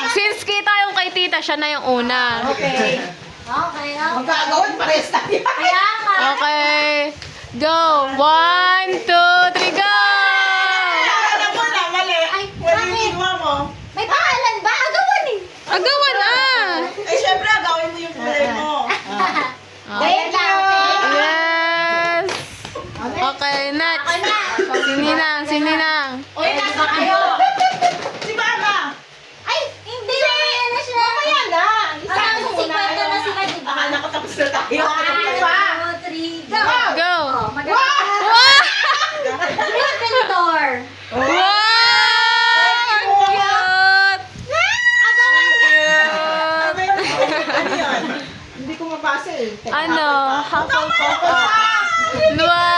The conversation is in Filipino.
Since kita yung kay tita, siya na yung una. Okay. Okay, okay. Magkagawin pares tayo. Kaya nga. Okay. Go. 1, 2, 3, go! Alam mo na, mali. Ay, Mali yung bakit? ginawa mo. May pangalan ba? Agawan eh. Agawan ah! Eh, syempre, agawin mo yung kulay mo. Wait lang, okay? Yes! Okay, next. Ako na. Si Ninang, si Ninang. Uy, nasa kayo. Si Mama. Ay, hindi. Mamaya na siya. Mamaya na. Parang sa 50 na sila, di ba? Akala ko tapos na tayo. 1, 2, 3, go. Go! Oh, maganda. Wow! Gryffindor. Wow! Cute! Cute! Ano yun? Hindi ko mabasa eh. Ano? Hufflepuff. Wow!